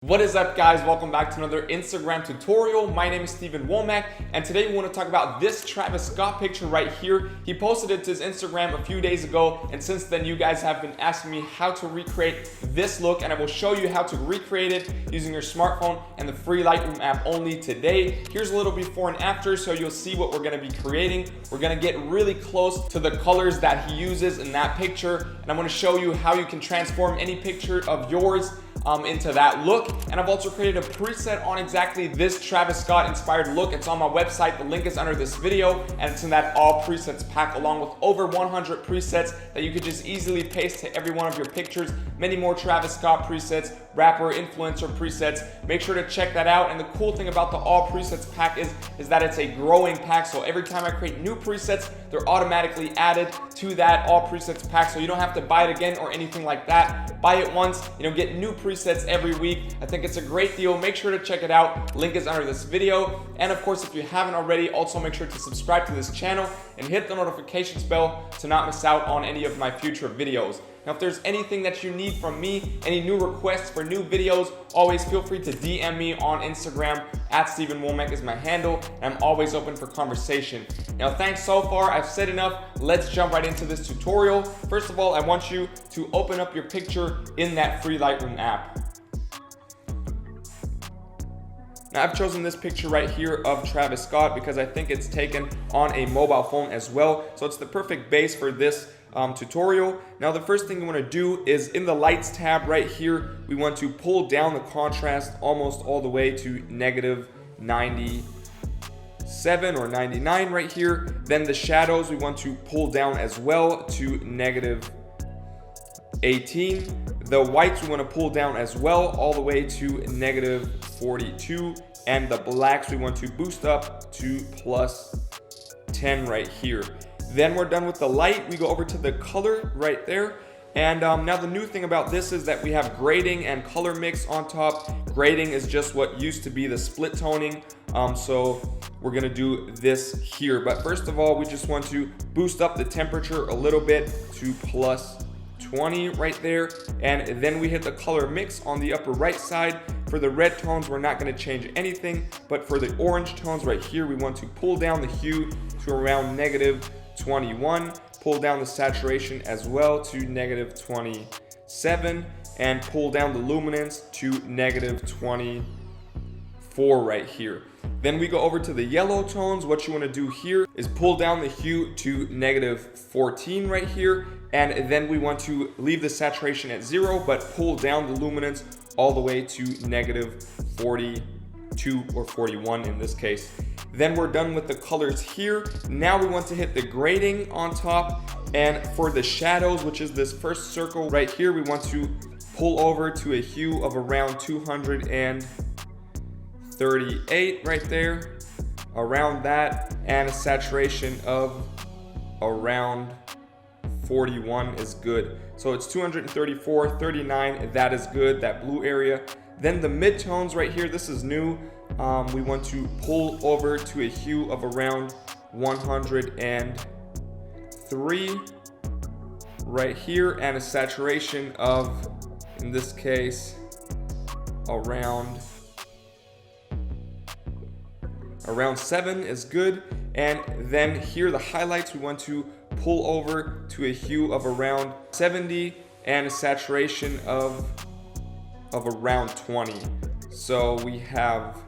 What is up, guys? Welcome back to another Instagram tutorial. My name is Wommack, and today we want to talk about this Travis Scott picture right here. He posted it to his Instagram a few days ago, and since then you guys have been asking me how to recreate this look, and I will show you how to recreate it using your smartphone and the free Lightroom app only today. Here's a little before and after so you'll see what we're going to be creating. We're going to get really close to the colors that he uses in that picture, and I'm going to show you how you can transform any picture of yours into that look. And I've also created a preset on exactly this Travis Scott inspired look. It's on my website. The link is under this video, and it's in that all presets pack along with over 100 presets that you could just easily paste to every one of your pictures. Many more Travis Scott presets, rapper, influencer presets. Make sure to check that out. And the cool thing about the all presets pack is that it's a growing pack. So every time I create new presets, they're automatically added to that all presets pack. So you don't have to buy it again or anything like that. Buy it once, get new presets every week. I think it's a great deal. Make sure to check it out. Link is under this video. And of course, if you haven't already, also make sure to subscribe to this channel and hit the notifications bell to not miss out on any of my future videos. Now, if there's anything that you need from me, any new requests for new videos, always feel free to DM me on Instagram. @StevenWommack is my handle, and I'm always open for conversation. Now, thanks so far. I've said enough. Let's jump right into this tutorial. First of all, I want you to open up your picture in that free Lightroom app. Now, I've chosen this picture right here of Travis Scott because I think it's taken on a mobile phone as well. So it's the perfect base for this tutorial. Now, the first thing you want to do is in the lights tab right here, we want to pull down the contrast almost all the way to -97 or 99 right here. Then the shadows we want to pull down as well to -18. The whites we want to pull down as well all the way to -42. And the blacks we want to boost up to +10 right here. Then we're done with the light. We go over to the color right there. And now the new thing about this is that we have grading and color mix on top. Grading is just what used to be the split toning. So we're gonna do this here. But first of all, we just want to boost up the temperature a little bit to +20 right there. And then we hit the color mix on the upper right side. For the red tones, we're not gonna change anything. But for the orange tones right here, we want to pull down the hue to around -21. Pull down the saturation as well to -27, and pull down the luminance to -24 right here. Then we go over to the yellow tones. What you want to do here is pull down the hue to -14 right here, and then we want to leave the saturation at 0 but pull down the luminance all the way to -42 or 41 in this case. Then we're done with the colors here. Now we want to hit the grading on top, and for the shadows, which is this first circle right here, we want to pull over to a hue of around 238 right there, around that, and a saturation of around 41 is good. So it's 234, 39, that is good, that blue area. Then the midtones right here, this is new. We want to pull over to a hue of around 103 right here, and a saturation of, in this case, around 7 is good. And then here the highlights, we want to pull over to a hue of around 70 and a saturation of around 20. So we have,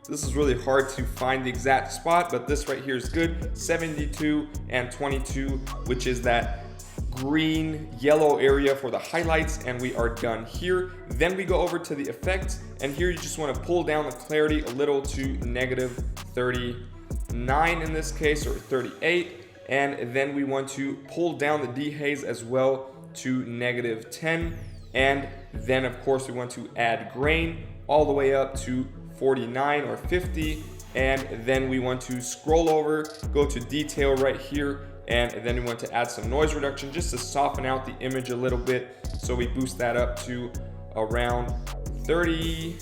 this is really hard to find the exact spot, but this right here is good. 72 and 22, which is that green yellow area for the highlights, and we are done here. Then we go over to the effects, and here you just want to pull down the clarity a little to -39 in this case, or 38. And then we want to pull down the dehaze as well to -10. And then of course we want to add grain all the way up to 49 or 50. And then we want to scroll over, go to detail right here, and then we want to add some noise reduction just to soften out the image a little bit. So we boost that up to around 30,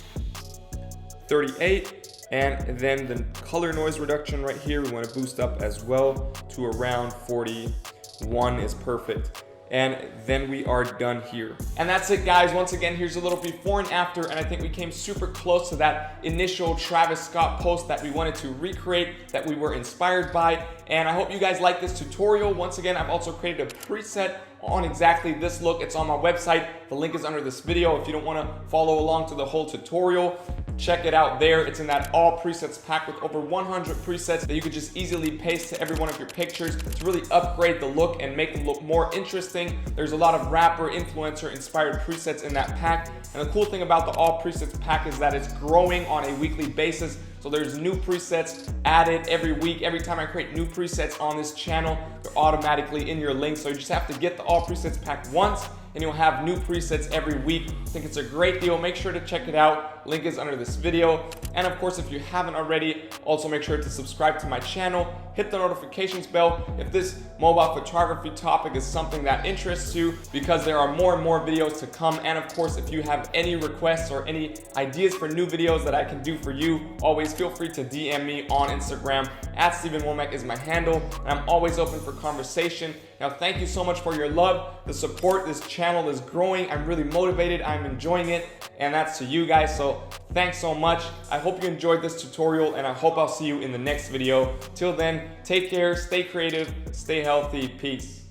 38. And then the color noise reduction right here, we want to boost up as well to around 41 is perfect. and then we are done here. And that's it, guys. Once again, here's a little before and after, and I think we came super close to that initial Travis Scott post that we wanted to recreate, that we were inspired by. And I hope you guys like this tutorial. Once again, I've also created a preset on exactly this look. It's on my website. The link is under this video. If you don't want to follow along to the whole tutorial, check it out there. It's in that all presets pack with over 100 presets that you could just easily paste to every one of your pictures to really upgrade the look and make them look more interesting. There's a lot of rapper, influencer inspired presets in that pack. And the cool thing about the all presets pack is that it's growing on a weekly basis. So there's new presets added every week. Every time I create new presets on this channel, they're automatically in your link. So you just have to get the all presets pack once and you'll have new presets every week. I think it's a great deal. Make sure to check it out. Link is under this video. And of course, if you haven't already, also make sure to subscribe to my channel, hit the notifications bell if this mobile photography topic is something that interests you, because there are more and more videos to come. And of course, if you have any requests or any ideas for new videos that I can do for you, always feel free to DM me on Instagram. @StevenWommack is my handle, and I'm always open for conversation. Now, thank you so much for your love, the support. This channel is growing. I'm really motivated. I'm enjoying it, and that's to you guys. So thanks so much. I hope you enjoyed this tutorial, and I hope I'll see you in the next video. Till then, take care, stay creative, stay healthy, peace.